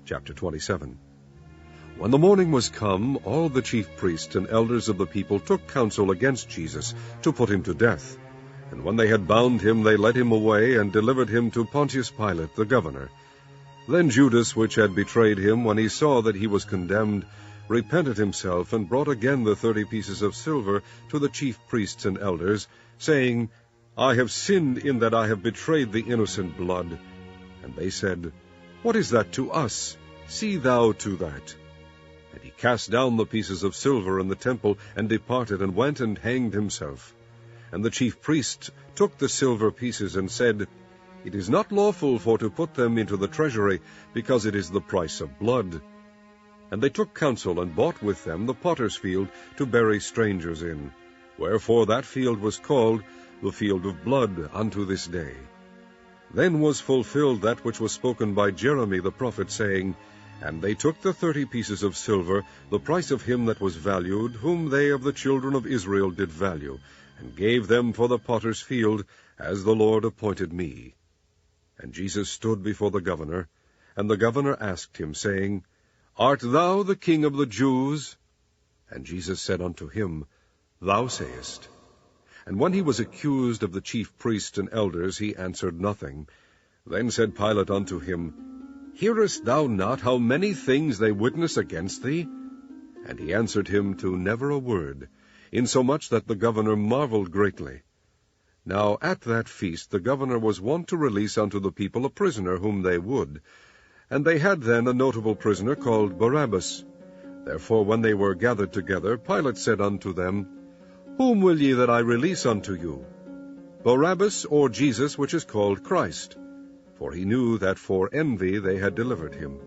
Chapter 27. When the morning was come, all the chief priests and elders of the people took counsel against Jesus, to put him to death. And when they had bound him, they led him away, and delivered him to Pontius Pilate the governor. Then Judas, which had betrayed him, when he saw that he was condemned, repented himself, and brought again the 30 pieces of silver to the chief priests and elders, saying, I have sinned in that I have betrayed the innocent blood. And they said, What is that to us? See thou to that. And he cast down the pieces of silver in the temple, and departed, and went and hanged himself. And the chief priests took the silver pieces, and said, It is not lawful for to put them into the treasury, because it is the price of blood. And they took counsel, and bought with them the potter's field, to bury strangers in. Wherefore that field was called the field of blood unto this day. Then was fulfilled that which was spoken by Jeremy the prophet, saying, And they took the 30 pieces of silver, the price of him that was valued, whom they of the children of Israel did value, and gave them for the potter's field, as the Lord appointed me. And Jesus stood before the governor, and the governor asked him, saying, Art thou the King of the Jews? And Jesus said unto him, Thou sayest. And when he was accused of the chief priests and elders, he answered nothing. Then said Pilate unto him, Hearest thou not how many things they witness against thee? And he answered him to never a word, insomuch that the governor marveled greatly. Now at that feast the governor was wont to release unto the people a prisoner whom they would. And they had then a notable prisoner called Barabbas. Therefore when they were gathered together, Pilate said unto them, Whom will ye that I release unto you, Barabbas, or Jesus, which is called Christ? For he knew that for envy they had delivered him.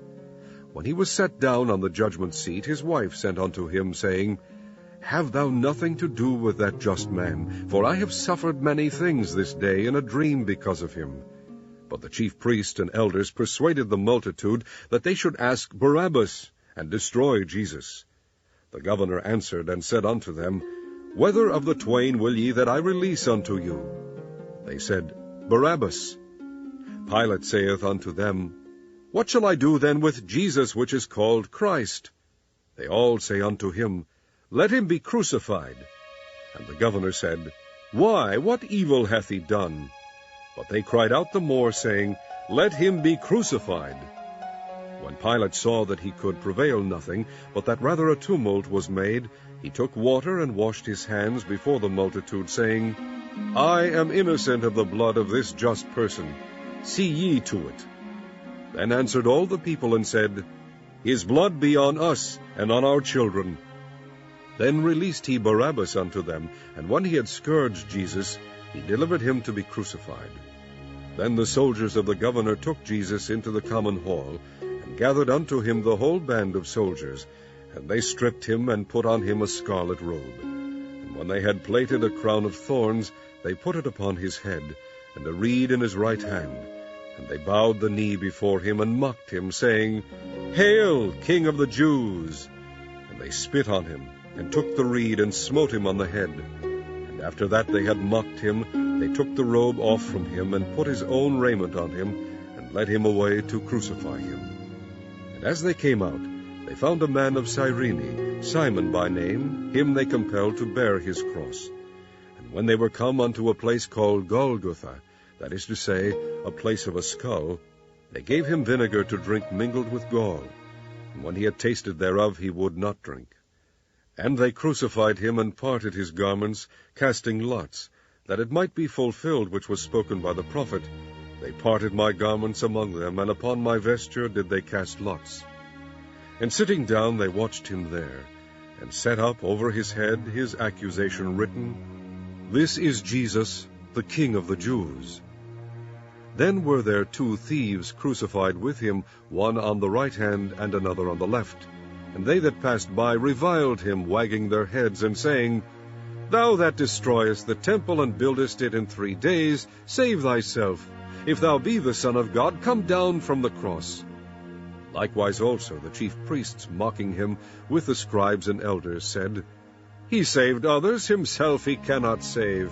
When he was set down on the judgment seat, his wife sent unto him, saying, Have thou nothing to do with that just man, for I have suffered many things this day in a dream because of him. But the chief priests and elders persuaded the multitude that they should ask Barabbas, and destroy Jesus. The governor answered and said unto them, Whether of the twain will ye that I release unto you? They said, Barabbas. Pilate saith unto them, What shall I do then with Jesus, which is called Christ? They all say unto him, Let him be crucified. And the governor said, Why, what evil hath he done? But they cried out the more, saying, Let him be crucified. When Pilate saw that he could prevail nothing, but that rather a tumult was made, he took water and washed his hands before the multitude, saying, I am innocent of the blood of this just person. See ye to it. Then answered all the people, and said, His blood be on us, and on our children. Then released he Barabbas unto them, and when he had scourged Jesus, he delivered him to be crucified. Then the soldiers of the governor took Jesus into the common hall, and gathered unto him the whole band of soldiers, and they stripped him, and put on him a scarlet robe. And when they had plaited a crown of thorns, they put it upon his head, and a reed in his right hand. And they bowed the knee before him, and mocked him, saying, Hail, King of the Jews! And they spit on him, and took the reed, and smote him on the head. And after that they had mocked him, they took the robe off from him, and put his own raiment on him, and led him away to crucify him. And as they came out, they found a man of Cyrene, Simon by name, him they compelled to bear his cross. And when they were come unto a place called Golgotha, that is to say, a place of a skull, they gave him vinegar to drink mingled with gall. And when he had tasted thereof, he would not drink. And they crucified him, and parted his garments, casting lots, that it might be fulfilled which was spoken by the prophet, They parted my garments among them, and upon my vesture did they cast lots. And sitting down they watched him there, and set up over his head his accusation written, This is Jesus, the King of the Jews. Then were there 2 thieves crucified with him, one on the right hand, and another on the left. And they that passed by reviled him, wagging their heads, and saying, Thou that destroyest the temple, and buildest it in 3 days, save thyself. If thou be the Son of God, come down from the cross. Likewise also the chief priests, mocking him, with the scribes and elders, said, He saved others, himself he cannot save.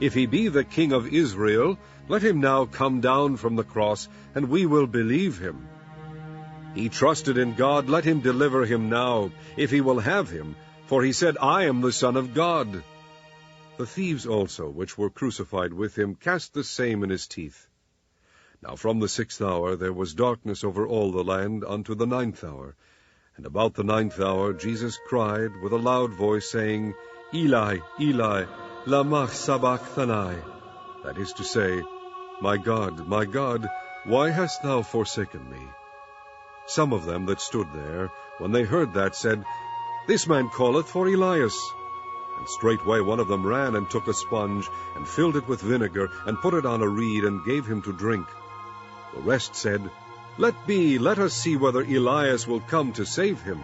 If he be the King of Israel, let him now come down from the cross, and we will believe him. He trusted in God, let him deliver him now, if he will have him, for he said, I am the Son of God. The thieves also, which were crucified with him, cast the same in his teeth. Now from the 6th hour there was darkness over all the land unto the 9th hour. And about the 9th hour Jesus cried with a loud voice, saying, Eli, Eli, lama sabachthani? That is to say, my God, why hast thou forsaken me? Some of them that stood there, when they heard that, said, This man calleth for Elias. And straightway one of them ran and took a sponge, and filled it with vinegar, and put it on a reed, and gave him to drink. The rest said, Let be, let us see whether Elias will come to save him.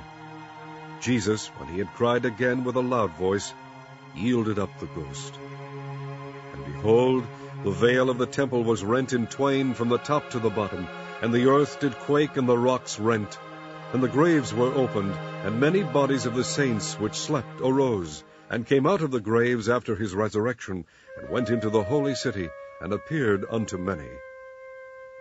Jesus, when he had cried again with a loud voice, yielded up the ghost. And behold, the veil of the temple was rent in twain from the top to the bottom, and the earth did quake, and the rocks rent. And the graves were opened, and many bodies of the saints which slept arose, and came out of the graves after his resurrection, and went into the holy city, and appeared unto many.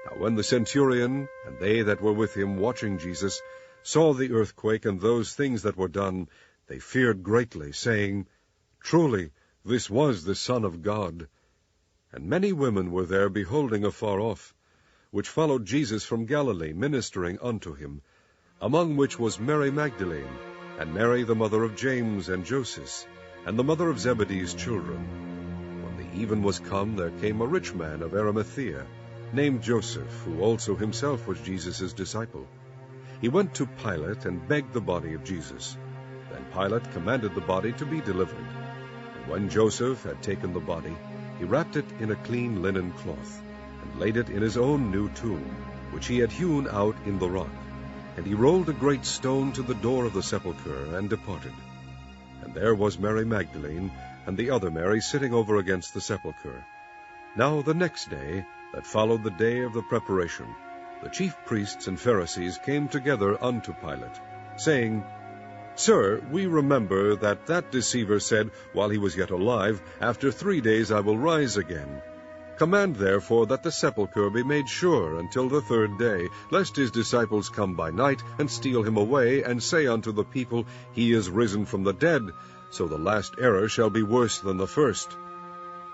Now when the centurion, and they that were with him watching Jesus, saw the earthquake and those things that were done, they feared greatly, saying, Truly, this was the Son of God. And many women were there beholding afar off, which followed Jesus from Galilee, ministering unto him, among which was Mary Magdalene, and Mary the mother of James and Joses, and the mother of Zebedee's children. When the even was come, there came a rich man of Arimathea, named Joseph, who also himself was Jesus' disciple. He went to Pilate, and begged the body of Jesus. Then Pilate commanded the body to be delivered. And when Joseph had taken the body, he wrapped it in a clean linen cloth, and laid it in his own new tomb, which he had hewn out in the rock. And he rolled a great stone to the door of the sepulchre, and departed. And there was Mary Magdalene, and the other Mary, sitting over against the sepulchre. Now the next day, that followed the day of the preparation, the chief priests and Pharisees came together unto Pilate, saying, Sir, we remember that deceiver said, while he was yet alive, After 3 days I will rise again. Command therefore that the sepulchre be made sure until the 3rd day, lest his disciples come by night, and steal him away, and say unto the people, He is risen from the dead, so the last error shall be worse than the first.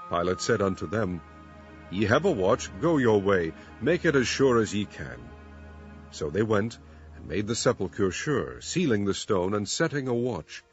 Pilate said unto them, Ye have a watch, go your way, make it as sure as ye can. So they went, and made the sepulchre sure, sealing the stone, and setting a watch.